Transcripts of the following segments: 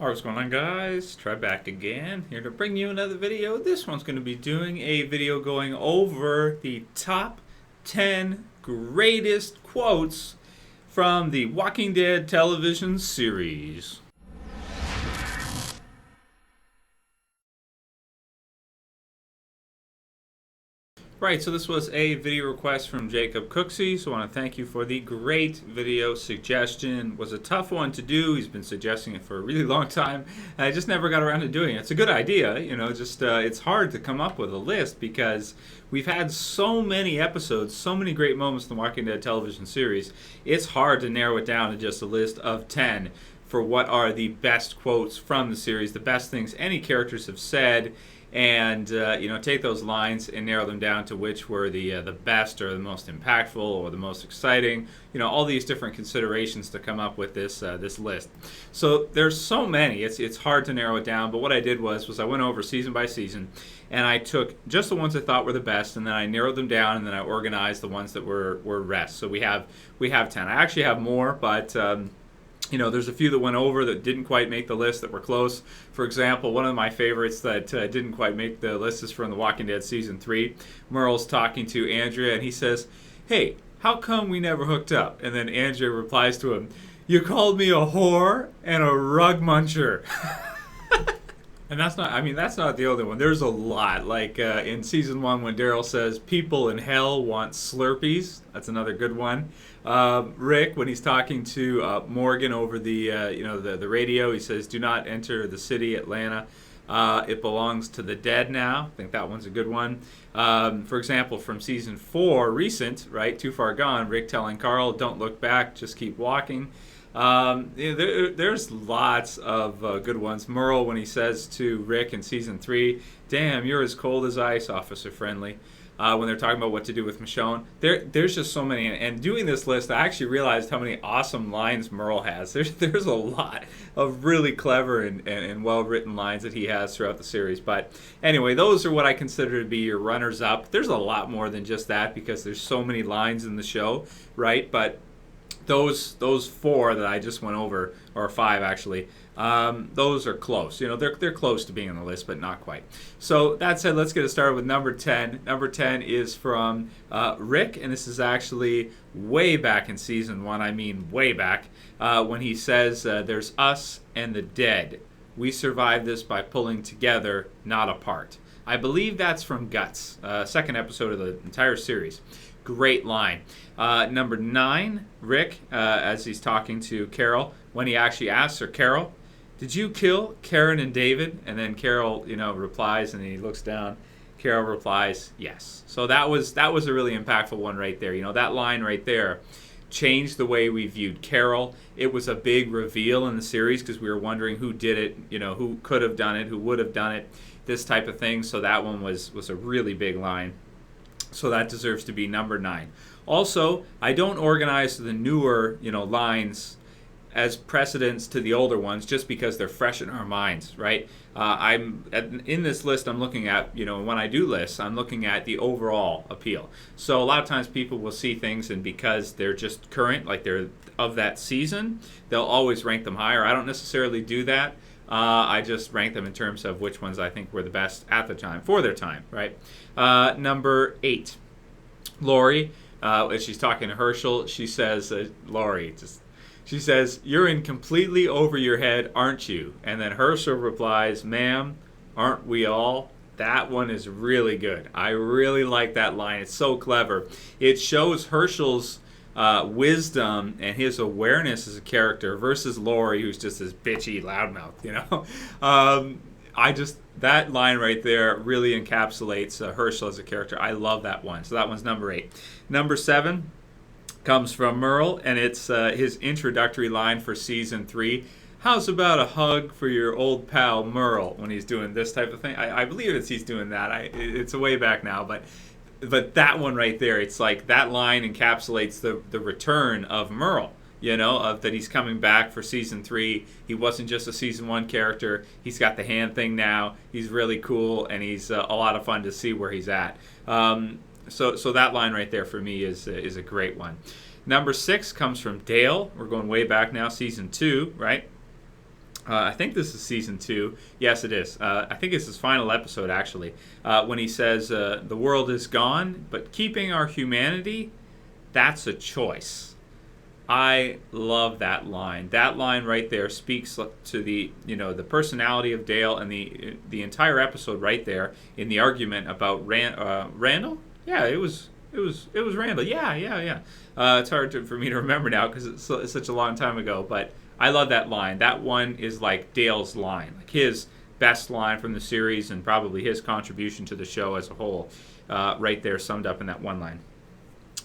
Alright, what's going on, guys? Trev back again, here to bring you another video. This one's going to be doing a video going over the top 10 greatest quotes from the Walking Dead television series. Right, so this was a video request from Jacob Cooksey, so I want to thank you for the great video suggestion. It was a tough one to do. He's been suggesting it for a really long time. I just never got around to doing it. It's a good idea, it's hard to come up with a list because we've had so many episodes, so many great moments in the Walking Dead television series. It's hard to narrow it down to just a list of 10 for what are the best quotes from the series, the best things any characters have said, and take those lines and narrow them down to which were the best or the most impactful or the most exciting. All these different considerations to come up with this list. So there's so many. It's hard to narrow it down. But what I did was I went over season by season, and I took just the ones I thought were the best, and then I narrowed them down, and then I organized the ones that were rest. So we have 10. I actually have more, but there's a few that went over that didn't quite make the list that were close. For example, one of my favorites that didn't quite make the list is from The Walking Dead Season 3. Merle's talking to Andrea, and he says, "Hey, how come we never hooked up?" And then Andrea replies to him, "You called me a whore and a rug muncher." And that's not the only one. There's a lot. Like in season 1 when Daryl says, "People in hell want Slurpees." That's another good one. Rick, when he's talking to Morgan over the radio, he says, "Do not enter the city, Atlanta. It belongs to the dead now." I think that one's a good one. For example, from season 4, recent, right, Too Far Gone, Rick telling Carl, "Don't look back, just keep walking." There's lots of good ones. Merle, when he says to Rick in season 3, "Damn, you're as cold as ice, Officer Friendly." When they're talking about what to do with Michonne, there's just so many. And doing this list, I actually realized how many awesome lines Merle has. There's a lot of really clever and well written lines that he has throughout the series. But anyway, those are what I consider to be your runners up. There's a lot more than just that because there's so many lines in the show, right? But those 4 that I just went over, or 5 actually, those are close. They're close to being on the list, but not quite. So that said, let's get it started with number 10. Number 10 is from Rick, and this is actually way back in season 1. I mean, way back when he says, "There's us and the dead. We survive this by pulling together, not apart." I believe that's from Guts, second episode of the entire series. Great line. Number 9, Rick, as he's talking to Carol, when he actually asks her, "Carol, did you kill Karen and David?" And then Carol, replies, and he looks down. Carol replies, "Yes." So that was a really impactful one right there. That line right there changed the way we viewed Carol. It was a big reveal in the series because we were wondering who did it, who could have done it, who would have done it, this type of thing. So that one was a really big line. So that deserves to be number 9. Also, I don't organize the newer, lines as precedents to the older ones just because they're fresh in our minds, right? In this list, I'm looking at, when I do lists, I'm looking at the overall appeal. So a lot of times people will see things, and because they're just current, like they're of that season, they'll always rank them higher. I don't necessarily do that. I just rank them in terms of which ones I think were the best at the time, for their time, right? Number 8, Lori, as she's talking to Hershel, she says, she says, "You're in completely over your head, aren't you?" And then Hershel replies, "Ma'am, aren't we all?" That one is really good. I really like that line. It's so clever. It shows Hershel's wisdom and his awareness as a character versus Lori, who's just this bitchy loudmouth. That line right there really encapsulates Hershel as a character. I love that one. So that one's number 8. Number 7 comes from Merle, and it's his introductory line for season 3. "How's about a hug for your old pal Merle?" When he's doing this type of thing. I believe he's doing that. It's a way back now, but that one right there, it's like that line encapsulates the return of Merle, of that he's coming back for season 3. He wasn't just a season 1 character. He's got the hand thing now. He's really cool, and he's a lot of fun to see where he's at. So that line right there for me is a great one. Number 6 comes from Dale. We're going way back now, season 2, right? I think this is season 2. Yes, it is. I think it's his final episode, actually, when he says, the world is gone, but keeping our humanity, that's a choice. I love that line. That line right there speaks to the personality of Dale, and the entire episode right there in the argument about Randall. Yeah, it was Randall. Yeah. It's hard for me to remember now because it's such a long time ago. But I love that line. That one is like Dale's line, like his best line from the series, and probably his contribution to the show as a whole. Right there, summed up in that one line.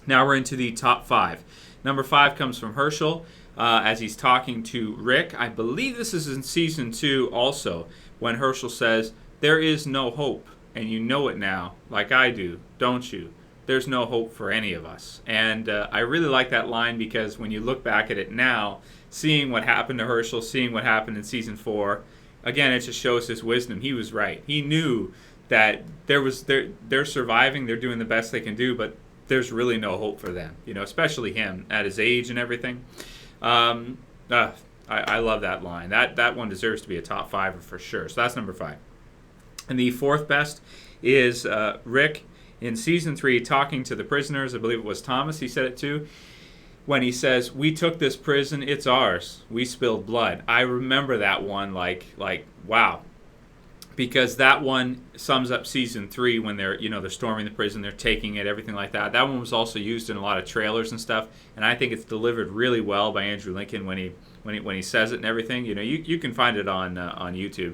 Now we're into the top 5. Number 5 comes from Hershel as he's talking to Rick. I believe this is in season 2 also, when Hershel says, "There is no hope, and you know it now, like I do, don't you? There's no hope for any of us." And I really like that line because when you look back at it now, seeing what happened to Hershel, seeing what happened in season 4, again, it just shows his wisdom. He was right. He knew that they're surviving, they're doing the best they can do, but there's really no hope for them, especially him at his age and everything. I love that line. That one deserves to be a top 5 for sure. So that's number 5. And the 4th best is Rick in season 3 talking to the prisoners. I believe it was Thomas he said it to, when he says, "We took this prison, it's ours. We spilled blood." I remember that one like wow. Because that one sums up season 3 when they're storming the prison, they're taking it, everything like that. That one was also used in a lot of trailers and stuff, and I think it's delivered really well by Andrew Lincoln when he says it and everything. You can find it on YouTube.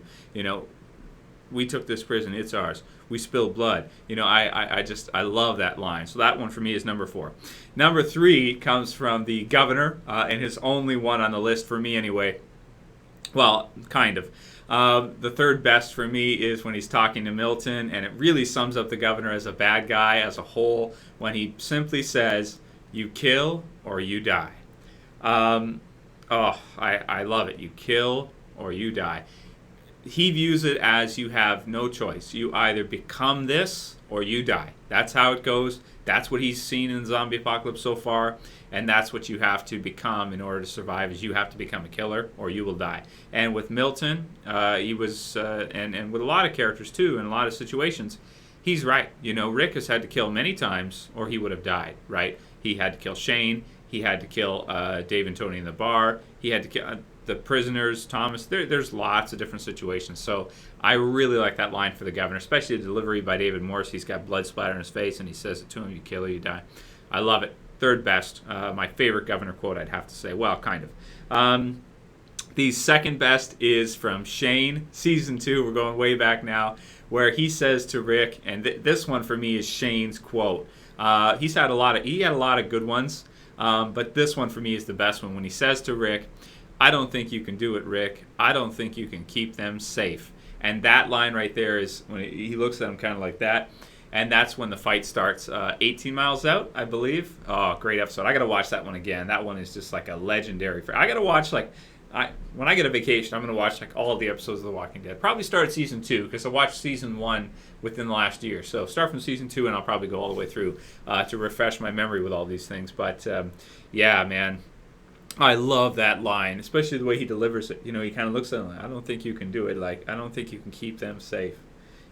"We took this prison, it's ours. We spilled blood." I love that line. So that one for me is number 4. Number 3 comes from the governor, and his only one on the list for me anyway. Well, kind of. The 3rd best for me is when he's talking to Milton, and it really sums up the governor as a bad guy as a whole when he simply says, "You kill or you die." I love it. You kill or you die. He views it as you have no choice. You either become this or you die. That's how it goes. That's what he's seen in the zombie apocalypse so far, and that's what you have to become in order to survive. Is you have to become a killer or you will die. And with Milton, he was, and with a lot of characters too, in a lot of situations, he's right. Rick has had to kill many times or he would have died. Right? He had to kill Shane. He had to kill Dave and Tony in the bar. He had to kill the prisoners, Thomas. There's lots of different situations. So I really like that line for the governor, especially the delivery by David Morse. He's got blood splatter on his face, and he says it to him, "You kill or you die." I love it. 3rd best. My favorite governor quote, I'd have to say. Well, kind of. The 2nd best is from Shane, season 2. We're going way back now, where he says to Rick, and this one for me is Shane's quote. He had a lot of good ones, but this one for me is the best one. When he says to Rick, "I don't think you can do it, Rick. I don't think you can keep them safe." And that line right there is when he looks at him kind of like that. And that's when the fight starts. 18 Miles Out, I believe. Oh, great episode. I got to watch that one again. That one is just like a legendary. I got to watch when I get a vacation, I'm going to watch all of the episodes of The Walking Dead. Probably start at season 2 because I watched season 1 within the last year. So start from season 2 and I'll probably go all the way through to refresh my memory with all these things. But yeah, man. I love that line, especially the way he delivers it. He kind of looks at him like, "I don't think you can do it. Like, I don't think you can keep them safe."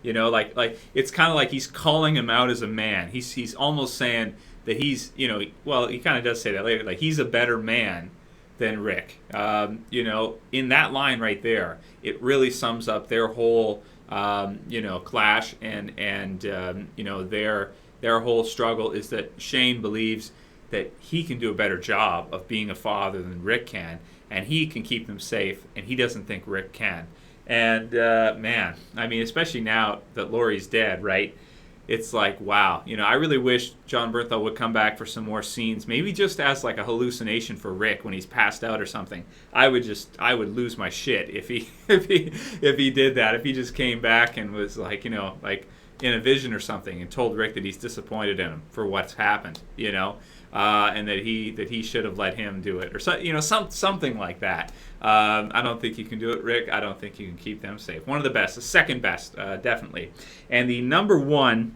Like it's kind of like he's calling him out as a man. He's almost saying that he's, well, he kind of does say that later. Like, he's a better man than Rick. In that line right there, it really sums up their whole, clash and their whole struggle is that Shane believes that he can do a better job of being a father than Rick can, and he can keep them safe, and he doesn't think Rick can. And, man, I mean, especially now that Laurie's dead, right? It's like, wow. I really wish John Bernthal would come back for some more scenes, maybe just as like a hallucination for Rick when he's passed out or something. I would lose my shit if he did that. If he just came back and was like, like in a vision or something and told Rick that he's disappointed in him for what's happened, and that he should have let him do it, or something like that. I don't think you can do it, Rick. I don't think you can keep them safe. One of the best, the 2nd best, definitely. And the number 1,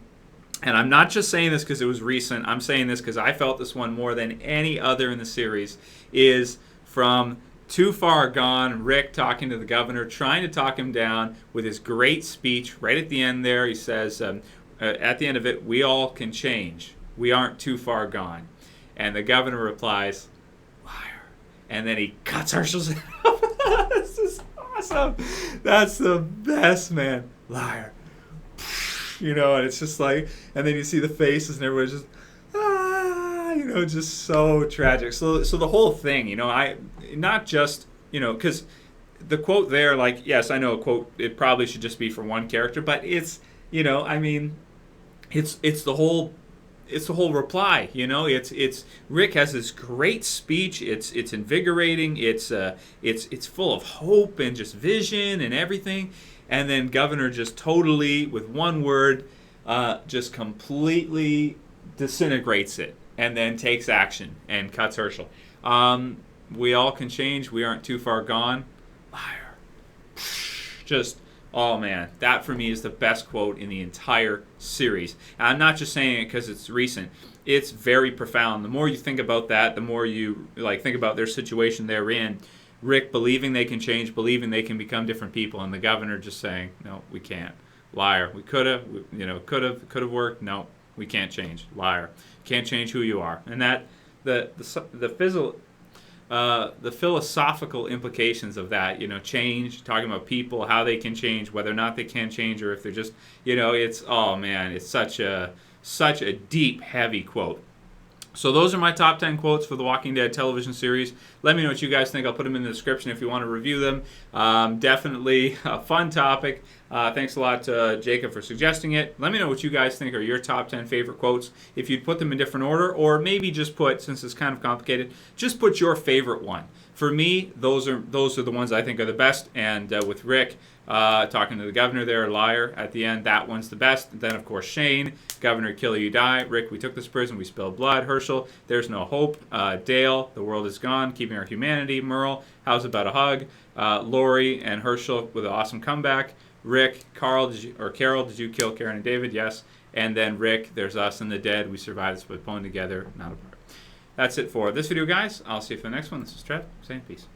and I'm not just saying this because it was recent. I'm saying this because I felt this one more than any other in the series, is from too far gone. Rick talking to the governor, trying to talk him down with his great speech right at the end there. He says, at the end of it, we all can change. We aren't too far gone. And the governor replies, liar. And then he cuts Hershel's head off. This is awesome. That's the best, man. Liar. You know, and it's just like, and then you see the faces and everybody's just, you know, just so tragic. So the whole thing, you know, not just, you know, because the quote there, like, yes, I know a quote, it probably should just be for one character, but it's, you know, I mean, it's the whole reply, you know. It's Rick has this great speech. It's invigorating. It's full of hope and just vision and everything. And then Governor just totally, with one word, just completely disintegrates it, and then takes action and cuts Hershel. We all can change. We aren't too far gone. Liar. Just, oh man, that for me is the best quote in the entire series. And I'm not just saying it because it's recent. It's very profound. The more you think about that, the more you think about their situation they're in. Rick believing they can change, believing they can become different people, and the governor just saying, no, we can't. Liar. We could have worked. No, we can't change. Liar. Can't change who you are. And that the philosophical implications of that, you know, change, talking about people, how they can change, whether or not they can change, or if they're just, you know, it's, oh man, it's such a deep, heavy quote. So those are my top 10 quotes for the Walking Dead television series. Let me know what you guys think. I'll put them in the description if you want to review them. Definitely a fun topic. Thanks a lot to Jacob for suggesting it. Let me know what you guys think are your top 10 favorite quotes. If you'd put them in different order, or maybe just put, since it's kind of complicated, just put your favorite one. For me, those are the ones I think are the best. And with Rick talking to the governor there, liar, at the end, that one's the best. And then, of course, Shane, governor, kill or you die. Rick, we took this prison, we spilled blood. Hershel, there's no hope. Dale, the world is gone, keeping our humanity. Merle, how's about a hug? Lori and Hershel with an awesome comeback. Rick, Carol, did you kill Karen and David? Yes. And then Rick, there's us and the dead. We survived this by pulling together, not apart. That's it for this video, guys. I'll see you for the next one. This is Trev saying peace.